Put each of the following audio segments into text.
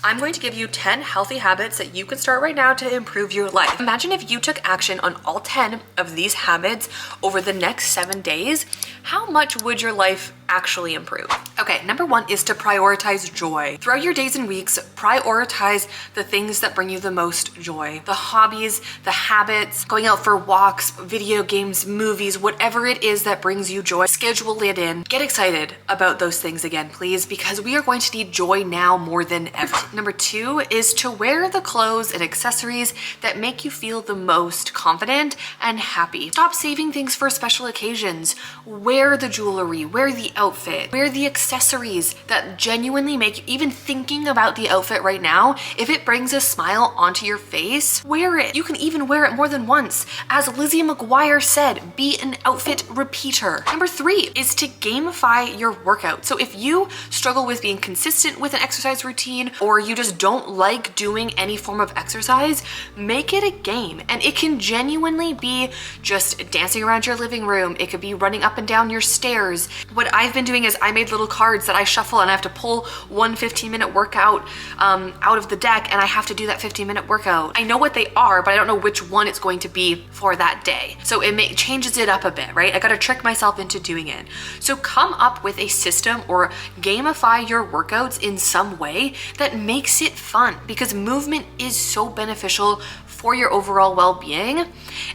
I'm going to give you 10 healthy habits that you can start right now to improve your life. Imagine if you took action on all 10 of these habits over the next 7 days, how much would your life actually improve? Okay, number 1 is to prioritize joy. Throughout your days and weeks, prioritize the things that bring you the most joy. The hobbies, the habits, going out for walks, video games, movies, whatever it is that brings you joy, schedule it in. Get excited about those things again, please, because we are going to need joy now more than ever. Number 2 is to wear the clothes and accessories that make you feel the most confident and happy. Stop saving things for special occasions. Wear the jewelry, wear the outfit, wear the accessories that genuinely make you, even thinking about the outfit right now, if it brings a smile onto your face, wear it. You can even wear it more than once. As Lizzie McGuire said, be an outfit repeater. Number 3 is to gamify your workout. So if you struggle with being consistent with an exercise routine, or you just don't like doing any form of exercise, make it a game. And it can genuinely be just dancing around your living room. It could be running up and down your stairs. What I've been doing is I made little cards that I shuffle and I have to pull one 15-minute workout out of the deck, and I have to do that 15-minute workout. I know what they are, but I don't know which one it's going to be for that day. So it changes it up a bit, right? I gotta trick myself into doing it. So come up with a system or gamify your workouts in some way that makes it fun, because movement is so beneficial for your overall well-being,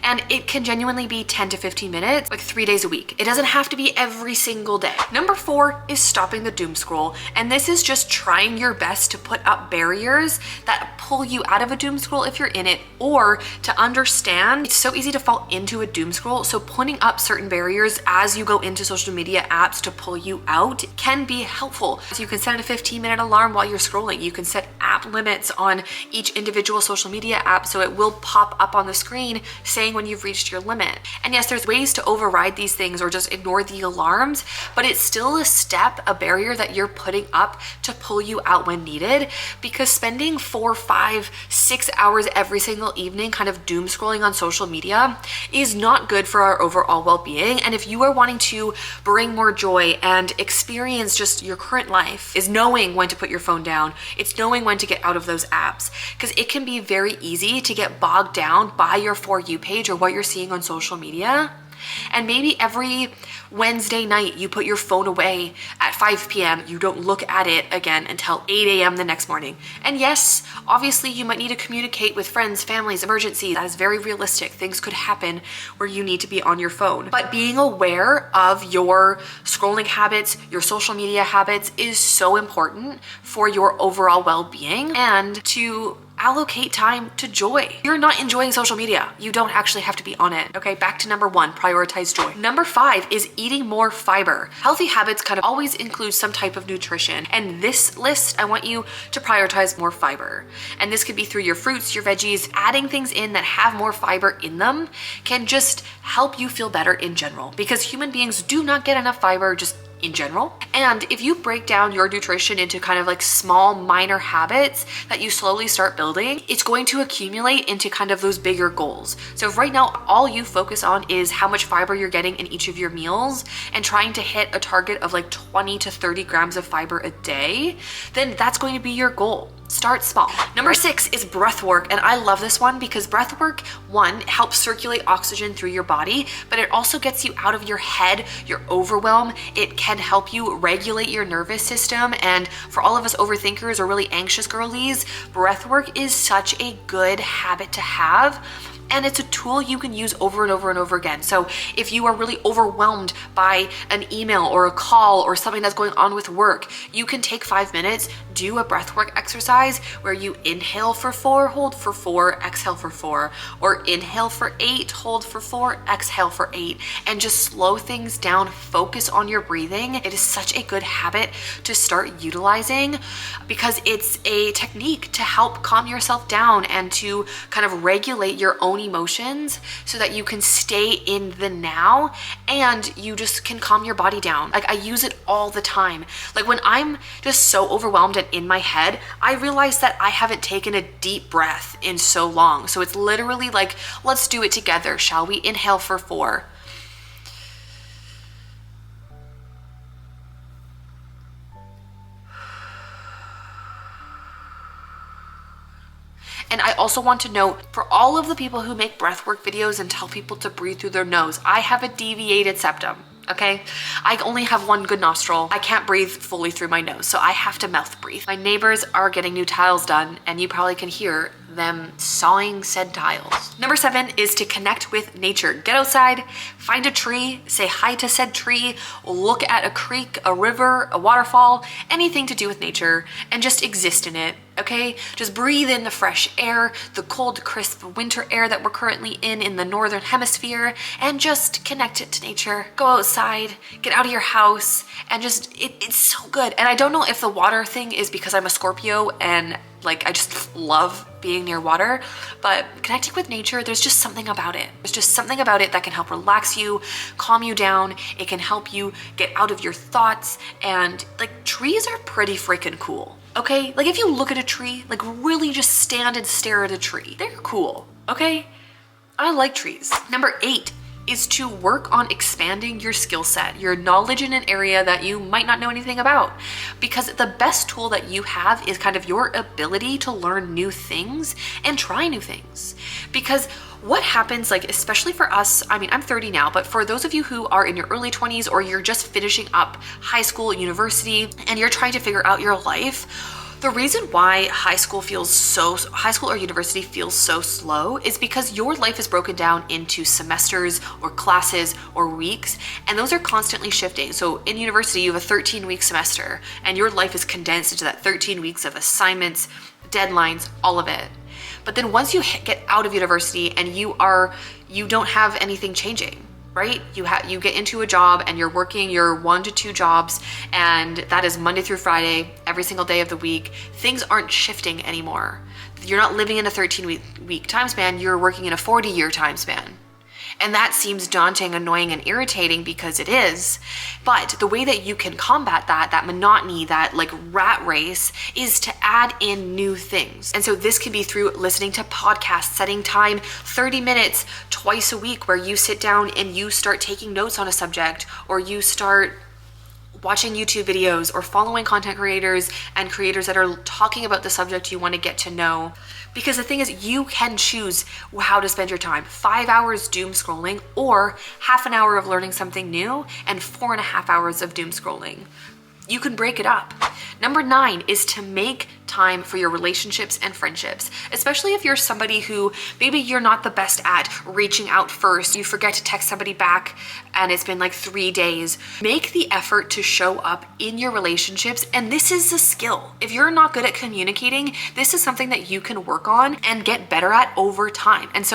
and it can genuinely be 10 to 15 minutes, like 3 days a week. It doesn't have to be every single day. Number 4 is stopping the doom scroll, and this is just trying your best to put up barriers that pull you out of a doom scroll if you're in it, or to understand it's so easy to fall into a doom scroll, so putting up certain barriers as you go into social media apps to pull you out can be helpful. So you can set a 15-minute alarm while you're scrolling. You can set app limits on each individual social media app, so it will pop up on the screen saying when you've reached your limit. And yes, there's ways to override these things or just ignore the alarms, but it's still a step, a barrier that you're putting up to pull you out when needed, because spending 4, 5, 6 hours every single evening kind of doom scrolling on social media is not good for our overall well-being. And if you are wanting to bring more joy and experience just your current life, is knowing when to put your phone down. It's knowing when to get out of those apps, because it can be very easy to get bogged down by your For You page or what you're seeing on social media. And maybe every Wednesday night you put your phone away at 5 p.m. You don't look at it again until 8 a.m. the next morning. And yes, obviously you might need to communicate with friends, families, emergencies. That is very realistic. Things could happen where you need to be on your phone. But being aware of your scrolling habits, your social media habits is so important for your overall well-being, and to allocate time to joy. If you're not enjoying social media, you don't actually have to be on it. Okay, back to number 1, prioritize joy. Number 5 is eating more fiber. Healthy habits kind of always include some type of nutrition, and this list, I want you to prioritize more fiber. And this could be through your fruits, your veggies. Adding things in that have more fiber in them can just help you feel better in general, because human beings do not get enough fiber just in general. And if you break down your nutrition into kind of like small minor habits that you slowly start building, it's going to accumulate into kind of those bigger goals. So if right now all you focus on is how much fiber you're getting in each of your meals and trying to hit a target of like 20 to 30 grams of fiber a day, then that's going to be your goal. Start small. Number 6 is breath work. And I love this one because breath work, 1, helps circulate oxygen through your body, but it also gets you out of your head, your overwhelm. It can help you regulate your nervous system. And for all of us overthinkers or really anxious girlies, breath work is such a good habit to have. And it's a tool you can use over and over and over again. So if you are really overwhelmed by an email or a call or something that's going on with work, you can take 5 minutes, do a breathwork exercise where you inhale for 4, hold for 4, exhale for 4, or inhale for 8, hold for 4, exhale for 8, and just slow things down, focus on your breathing. It is such a good habit to start utilizing because it's a technique to help calm yourself down and to kind of regulate your own emotions so that you can stay in the now and you just can calm your body down. Like I use it all the time. Like when I'm just so overwhelmed and in my head, I realize that I haven't taken a deep breath in so long. So it's literally like, let's do it together. Shall we? Inhale for 4. And I also want to note, for all of the people who make breathwork videos and tell people to breathe through their nose, I have a deviated septum. Okay, I only have one good nostril. I can't breathe fully through my nose, so I have to mouth breathe. My neighbors are getting new tiles done, and you probably can hear them sawing said tiles. Number 7 is to connect with nature. Get outside, find a tree, say hi to said tree, look at a creek, a river, a waterfall, anything to do with nature, and just exist in it. Okay, just breathe in the fresh air, the cold, crisp winter air that we're currently in the northern hemisphere, and just connect it to nature. Go outside, get out of your house, and just, it's so good. And I don't know if the water thing is because I'm a Scorpio and like I just love being near water, but connecting with nature, there's just something about it. There's just something about it that can help relax you, calm you down. It can help you get out of your thoughts, and like trees are pretty freaking cool. Okay, like if you look at a tree, like really just stand and stare at a tree, they're cool. Okay, I like trees. Number 8 is to work on expanding your skill set, your knowledge in an area that you might not know anything about. Because the best tool that you have is kind of your ability to learn new things and try new things. Because what happens, like especially for us, I mean, I'm 30 now, but for those of you who are in your early 20s or you're just finishing up high school, university, and you're trying to figure out your life, the reason why high school or university feels so slow is because your life is broken down into semesters or classes or weeks, and those are constantly shifting. So in university, you have a 13-week semester, and your life is condensed into that 13 weeks of assignments, deadlines, all of it. But then once you get out of university and you don't have anything changing, right? You get into a job and you're working your 1 to 2 jobs, and that is Monday through Friday, every single day of the week. Things aren't shifting anymore. You're not living in a 13-week time span, you're working in a 40-year time span. And that seems daunting, annoying, and irritating because it is. But the way that you can combat that monotony, that like rat race, is to add in new things. And so this can be through listening to podcasts, setting time, 30 minutes twice a week where you sit down and you start taking notes on a subject, or you start watching YouTube videos or following content creators and creators that are talking about the subject you want to get to know. Because the thing is, you can choose how to spend your time. 5 hours doom scrolling, or half an hour of learning something new and 4.5 hours of doom scrolling. You can break it up. Number 9 is to make time for your relationships and friendships, especially if you're somebody who maybe you're not the best at reaching out first. You forget to text somebody back and it's been like 3 days. Make the effort to show up in your relationships, and this is a skill. If you're not good at communicating, this is something that you can work on and get better at over time. And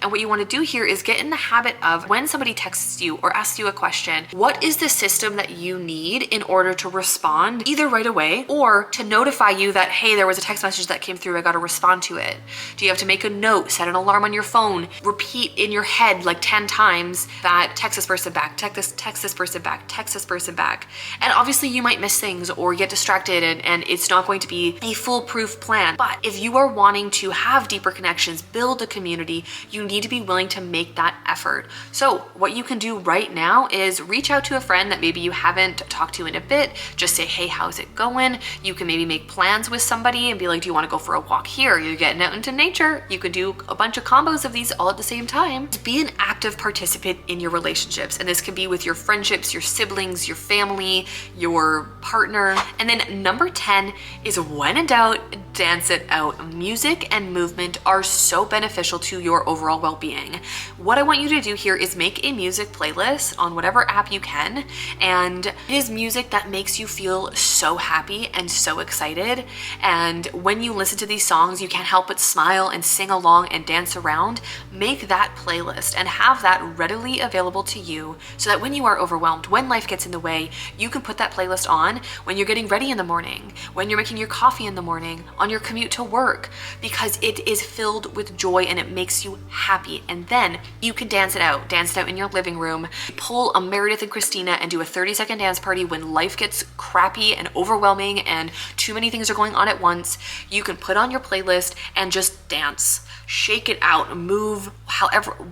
what you want to do here is get in the habit of, when somebody texts you or asks you a question, what is the system that you need in order to respond either right away or to notify you that, hey, there was a text message that came through, I got to respond to it? Do you have to make a note, set an alarm on your phone, repeat in your head like 10 times that text this person back, text this person back, text this person back? And obviously you might miss things or get distracted, and it's not going to be a foolproof plan. But if you are wanting to have deeper connections, build a community, you need to be willing to make that effort. So what you can do right now is reach out to a friend that maybe you haven't talked to in a bit. Just say, hey, how's it going? You can maybe make plans with somebody and be like, do you want to go for a walk here? You're getting out into nature. You could do a bunch of combos of these all at the same time. Be an active participant in your relationships. And this can be with your friendships, your siblings, your family, your partner. And then number 10 is, when in doubt, dance it out. Music and movement are so beneficial to your overall well-being. What I want you to do here is make a music playlist on whatever app you can. And it is music that makes you feel so happy and so excited. And when you listen to these songs, you can't help but smile and sing along and dance around. Make that playlist and have that readily available to you, so that when you are overwhelmed, when life gets in the way, you can put that playlist on when you're getting ready in the morning, when you're making your coffee in the morning, on your commute to work, because it is filled with joy and it makes you happy. And then you can dance it out in your living room, pull a Meredith and Christina and do a 30-second dance party when life gets crappy and overwhelming and too many things are going on at once. You can put on your playlist and just dance. Shake it out, move,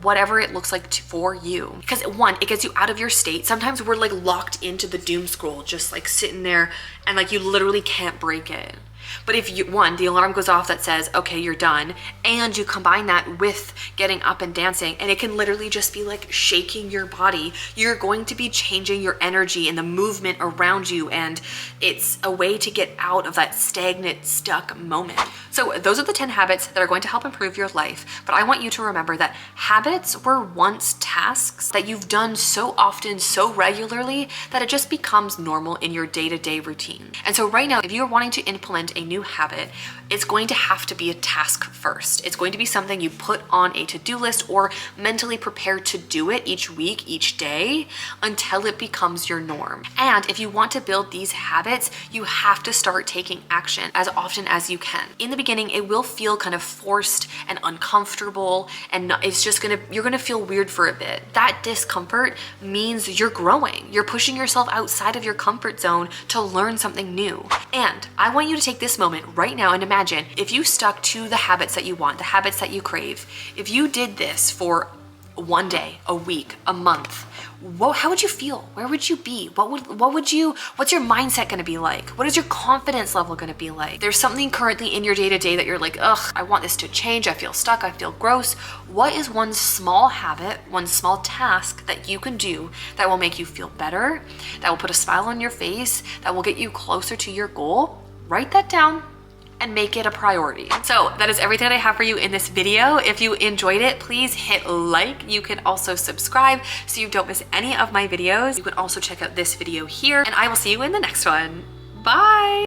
whatever it looks like for you. Because one, it gets you out of your state. Sometimes we're like locked into the doom scroll, just like sitting there and like you literally can't break it. But if the alarm goes off that says, okay, you're done, and you combine that with getting up and dancing, and it can literally just be like shaking your body, you're going to be changing your energy and the movement around you, and it's a way to get out of that stagnant, stuck moment. So those are the 10 habits that are going to help improve your life. But I want you to remember that habits were once tasks that you've done so often, so regularly, that it just becomes normal in your day-to-day routine. And so right now, if you're wanting to implement a new habit, it's going to have to be a task first. It's going to be something you put on a to-do list or mentally prepare to do it each week, each day, until it becomes your norm. And if you want to build these habits, you have to start taking action as often as you can. In the beginning, it will feel kind of forced and uncomfortable, and you're gonna feel weird for a bit. That discomfort means you're growing. You're pushing yourself outside of your comfort zone to learn something new. And I want you to take this moment right now and imagine if you stuck to the habits that you want, the habits that you crave. If you did this for one day, a week, a month, how would you feel? Where would you be? What's your mindset gonna be like? What is your confidence level gonna be like? There's something currently in your day-to-day that you're like, ugh, I want this to change. I feel stuck, I feel gross. What is one small habit, one small task that you can do that will make you feel better, that will put a smile on your face, that will get you closer to your goal? Write that down and make it a priority. So that is everything that I have for you in this video. If you enjoyed it, please hit like. You can also subscribe so you don't miss any of my videos. You can also check out this video here, and I will see you in the next one. Bye.